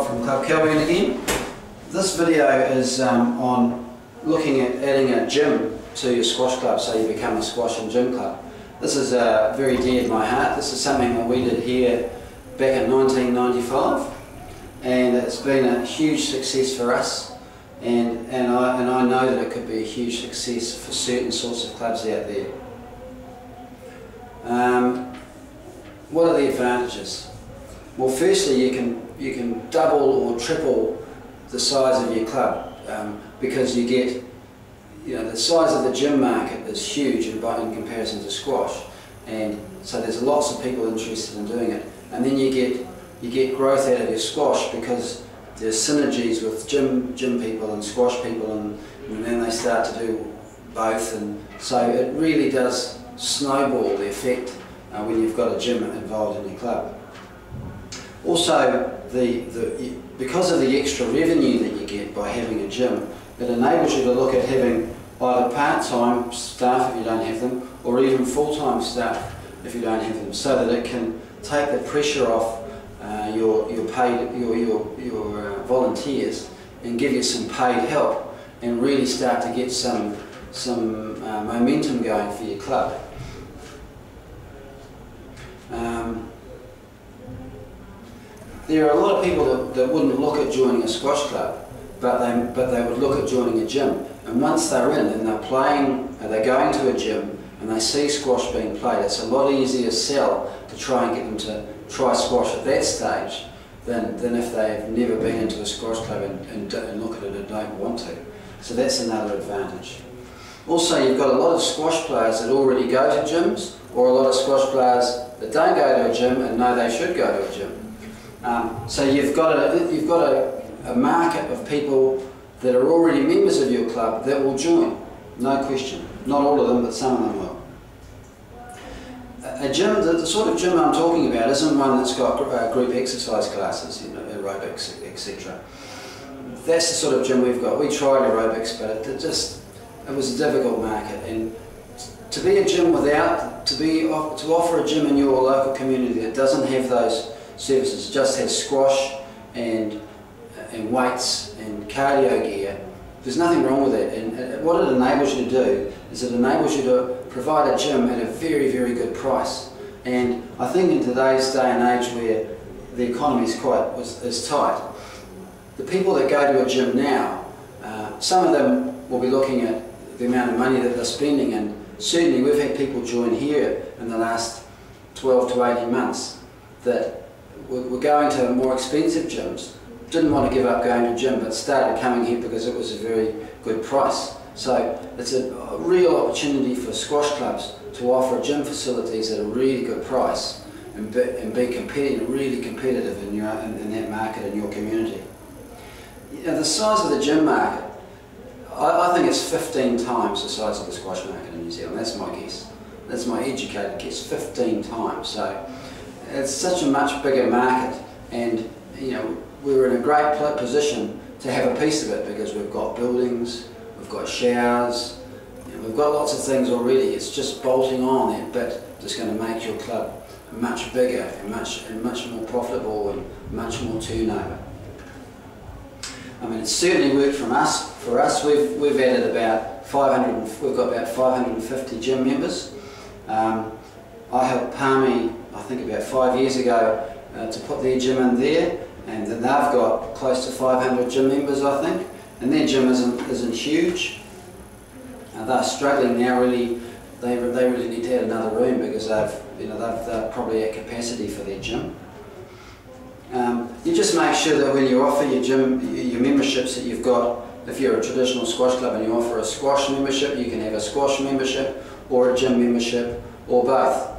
Rob from Club Kelvin again. This video is on looking at adding a gym to your squash club so you become a squash and gym club. This is very dear to my heart. This is something that we did here back in 1995 and it's been a huge success for us and I know that it could be a huge success for certain sorts of clubs out there. What are the advantages? Well, firstly, you can double or triple the size of your club because you get, the size of the gym market is huge in comparison to squash, and so there's lots of people interested in doing it. And then you get growth out of your squash because there's synergies with gym people and squash people, and then they start to do both, and so it really does snowball the effect when you've got a gym involved in your club. Also, because of the extra revenue that you get by having a gym, it enables you to look at having either part-time staff if you don't have them, or even full-time staff if you don't have them, so that it can take the pressure off your volunteers and give you some paid help and really start to get some momentum going for your club. There are a lot of people that wouldn't look at joining a squash club, but they would look at joining a gym. And once they're in and they're playing, they're going to a gym and they see squash being played, it's a lot easier sell to try and get them to try squash at that stage than if they've never been into a squash club and look at it and don't want to. So that's another advantage. Also, you've got a lot of squash players that already go to gyms, or a lot of squash players that don't go to a gym and know they should go to a gym. So you've got a market of people that are already members of your club that will join, no question. Not all of them, but some of them will. A gym, the sort of gym I'm talking about, isn't one that's got group exercise classes, aerobics, etc. That's the sort of gym we've got. We tried aerobics, but it was a difficult market. And to be a gym to offer a gym in your local community that doesn't have those services, just has squash and weights and cardio gear, there's nothing wrong with it. And what it enables you to do is it enables you to provide a gym at a very, very good price. And I think in today's day and age where the economy is tight, the people that go to a gym now, some of them will be looking at the amount of money that they're spending, and certainly we've had people join here in the last 12 to 18 months that were going to more expensive gyms, didn't want to give up going to a gym, but started coming here because it was a very good price. So it's a real opportunity for squash clubs to offer gym facilities at a really good price and be competing, really competitive in that market in your community. The size of the gym market, I think it's 15 times the size of the squash market in New Zealand. That's my guess. That's my educated guess, 15 times. So it's such a much bigger market, and we're in a great position to have a piece of it because we've got buildings, we've got showers, we've got lots of things already. It's just bolting on that bit that's going to make your club much bigger and much more profitable and much more turnover. I mean, it's certainly worked for us. We've added about 500. We've got about 550 gym members. I helped Palmy, I think about 5 years ago, to put their gym in there, and then they've got close to 500 gym members, I think. And their gym isn't huge. They're struggling now. Really, they really need to add another room because they're probably at capacity for their gym. You just make sure that when you offer your memberships that you've got, if you're a traditional squash club and you offer a squash membership, you can have a squash membership or a gym membership or both.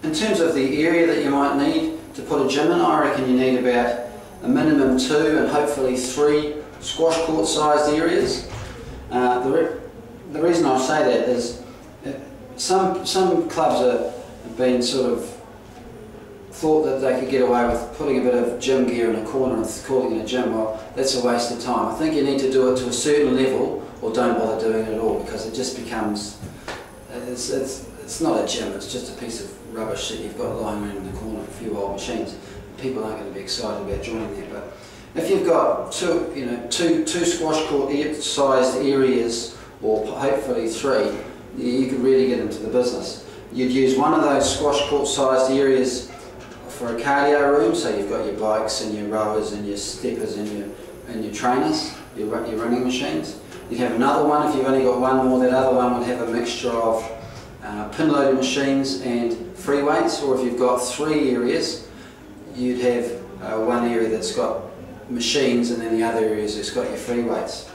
In terms of the area that you might need to put a gym in, I reckon you need about a minimum 2 and hopefully 3 squash court sized areas. The reason I say that is some clubs have been sort of thought that they could get away with putting a bit of gym gear in a corner and calling it a gym. Well, that's a waste of time. I think you need to do it to a certain level or don't bother doing it at all, because it just becomes, it's not a gym, it's just a piece of rubbish that you've got lying around in the corner, a few old machines. people aren't going to be excited about joining there. But if you've got two squash court sized areas, or hopefully 3, you could really get into the business. You'd use one of those squash court sized areas for a cardio room, so you've got your bikes and your rowers and your steppers and your trainers, your running machines. You'd have another one, if you've only got one more, that other one would have a mixture of pin loaded machines and free weights. Or if you've got 3 areas, you'd have one area that's got machines and then the other areas that's got your free weights.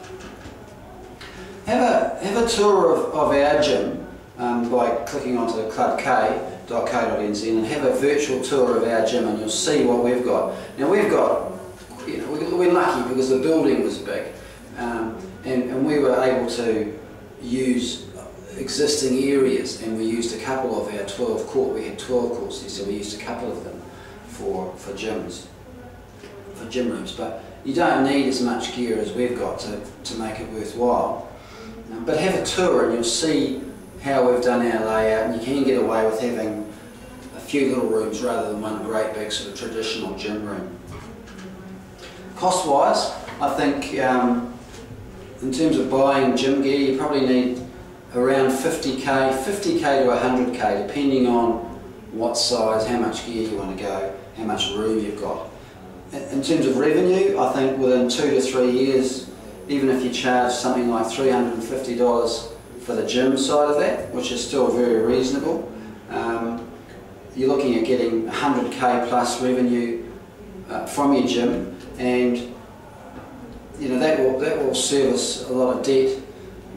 Have a tour of our gym by clicking onto clubk.co.nz and have a virtual tour of our gym, and you'll see what we've got. Now we've got, we're lucky because the building was big, and we were able to use existing areas, and we used a couple of our 12 court. We had 12 courts there, so we used a couple of them for gyms, for gym rooms. But you don't need as much gear as we've got to make it worthwhile. But have a tour and you'll see how we've done our layout, and you can get away with having a few little rooms rather than one great big sort of traditional gym room. Cost wise, I think in terms of buying gym gear, you probably need around 50k to 100k, depending on what size, how much gear you want to go, how much room you've got. In terms of revenue, I think within 2 to 3 years, even if you charge something like $350 for the gym side of that, which is still very reasonable, you're looking at getting 100k plus revenue from your gym, and that will service a lot of debt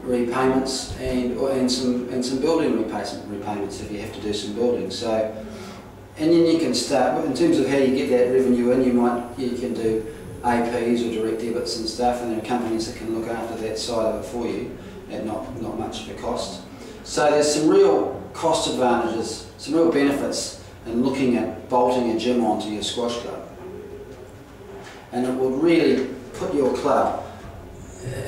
repayments and some building repayments if you have to do some building. So, and then you can start in terms of how you get that revenue in. You can do APs or direct debits and stuff, and there are companies that can look after that side of it for you at not much of a cost. So there's some real cost advantages, some real benefits in looking at bolting a gym onto your squash club, and it will really put your club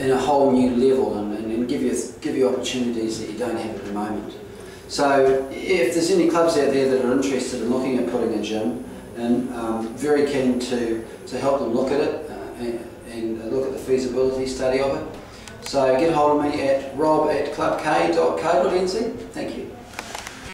in a whole new level and give you opportunities that you don't have at the moment. So if there's any clubs out there that are interested in looking at putting a gym, and very keen to help them look at it and look at the feasibility study of it. So get hold of me at rob@clubk.co.nz. Thank you.